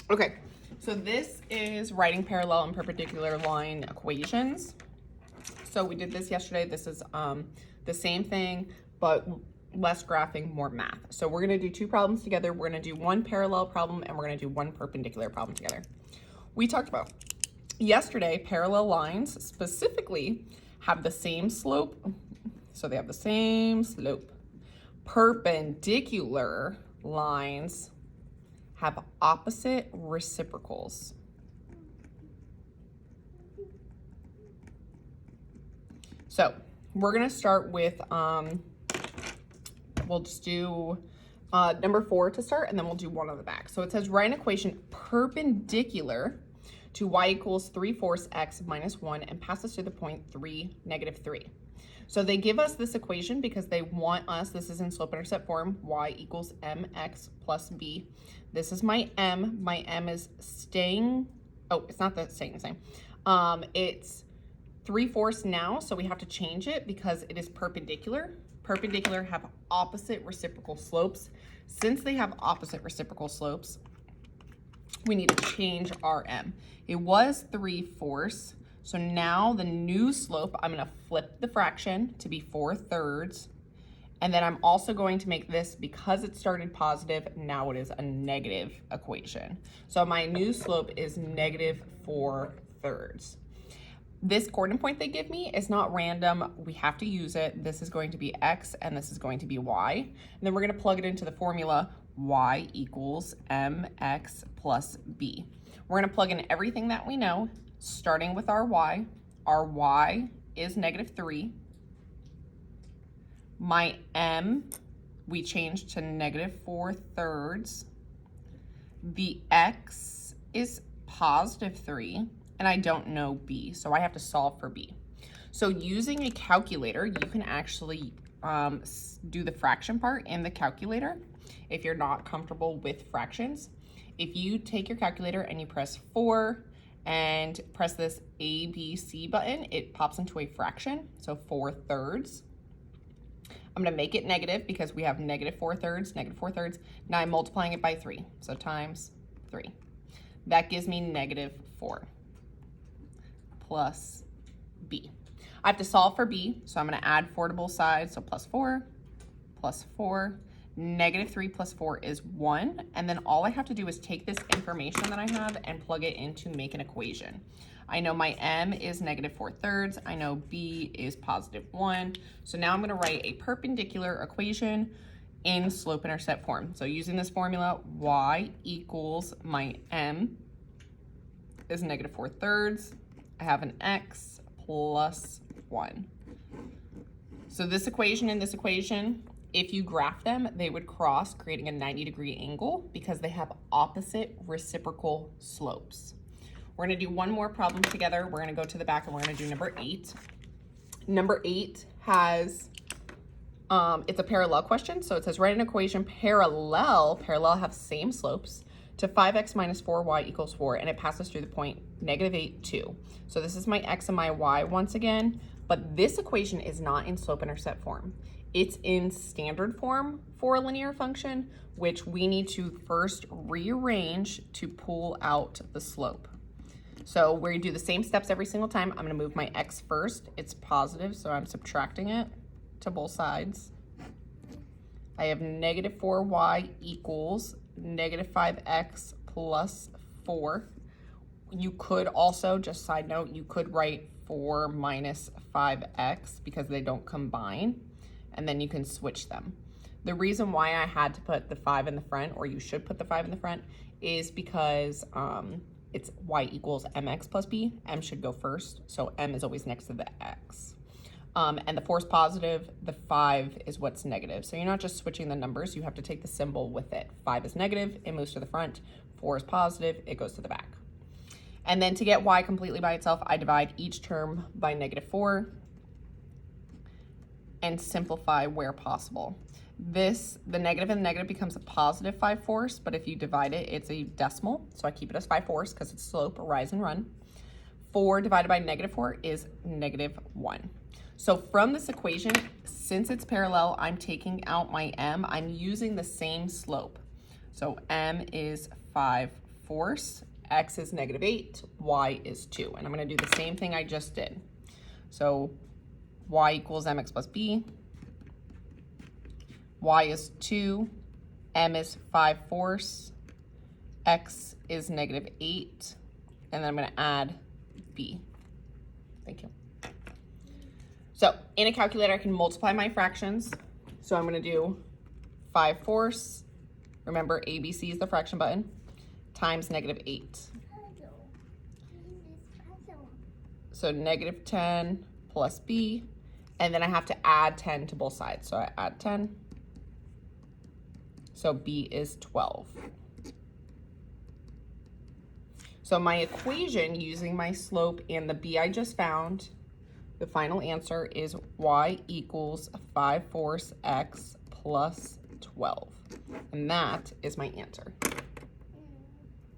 Okay, so this is writing parallel and perpendicular line equations. So we did this yesterday. This is the same thing, but less graphing, more math. So we're gonna do two problems together. We're gonna do one parallel problem and we're gonna do one perpendicular problem together. We talked about yesterday, parallel lines specifically have the same slope. So they have the same slope. Perpendicular lines have opposite reciprocals. So we're gonna start with, we'll just do number 4 to start, and then we'll do one on the back. So it says write an equation perpendicular to y equals 3/4 x minus 1 and passes through the point 3, -3. So they give us this equation because they want us, this is in slope-intercept form, y equals mx plus b. This is my m. My m is staying, oh, it's not that staying the same. It's 3/4 now, so we have to change it because it is perpendicular. Perpendicular have opposite reciprocal slopes. Since they have opposite reciprocal slopes, we need to change our m. It was 3/4. So now the new slope, I'm gonna flip the fraction to be 4/3. And then I'm also going to make this, because it started positive, now it is a negative equation. So my new slope is -4/3. This coordinate point they give me is not random. We have to use it. This is going to be x and this is going to be y. And then we're gonna plug it into the formula y equals mx plus b. We're gonna plug in everything that we know, starting with our y. Our y is -3. My m, we changed to -4/3. The x is +3, and I don't know b, so I have to solve for b. So using a calculator, you can actually do the fraction part in the calculator if you're not comfortable with fractions. If you take your calculator and you press 4 and press this ABC button, it pops into a fraction, so 4/3. I'm gonna make it negative because we have -4/3. Now I'm multiplying it by 3, so times 3. That gives me -4 plus b. I have to solve for b, so I'm gonna add 4 to both sides, so +4, +4. -3 plus 4 is 1, and then all I have to do is take this information that I have and plug it in to make an equation. I know my m is -4/3, I know b is +1, so now I'm going to write a perpendicular equation in slope-intercept form. So using this formula, y equals my m is -4/3, I have an x plus 1. So this equation and this equation, if you graph them, they would cross, creating a 90-degree angle because they have opposite reciprocal slopes. We're gonna do one more problem together. We're gonna go to the back and we're gonna do number 8. Number 8 has, it's a parallel question. So it says, write an equation parallel have same slopes to 5x minus 4y equals 4, and it passes through the point -8, 2. So this is my x and my y once again, but this equation is not in slope-intercept form. It's in standard form for a linear function, which we need to first rearrange to pull out the slope. So we do the same steps every single time. I'm gonna move my x first. It's positive, so I'm subtracting it to both sides. I have -4y equals -5x plus 4. You could also, just side note, you could write 4 minus 5x because they don't combine, and then you can switch them. The reason why I had to put the 5 in the front, or you should put the 5 in the front, is because it's y equals mx plus b. M should go first, so m is always next to the x. And the 4 is positive, the 5 is what's negative. So you're not just switching the numbers, you have to take the symbol with it. 5 is negative, it moves to the front. 4 is positive, it goes to the back. And then to get y completely by itself, I divide each term by -4 and simplify where possible. The negative and the negative becomes a positive 5/4, but if you divide it, it's a decimal. So I keep it as 5/4 because it's slope, rise and run. 4 divided by -4 is -1. So from this equation, since it's parallel, I'm taking out my m. I'm using the same slope. So m is 5/4. fourths, x is -8, y is 2. And I'm going to do the same thing I just did. So y equals mx plus b, y is 2, m is 5/4, x is -8, and then I'm going to add b. Thank you. So in a calculator, I can multiply my fractions. So I'm going to do 5/4, remember ABC is the fraction button, times -8. So -10 plus b, and then I have to add 10 to both sides. So I add 10. So b is 12. So my equation using my slope and the b I just found, the final answer is y equals 5/4 x plus 12. And that is my answer.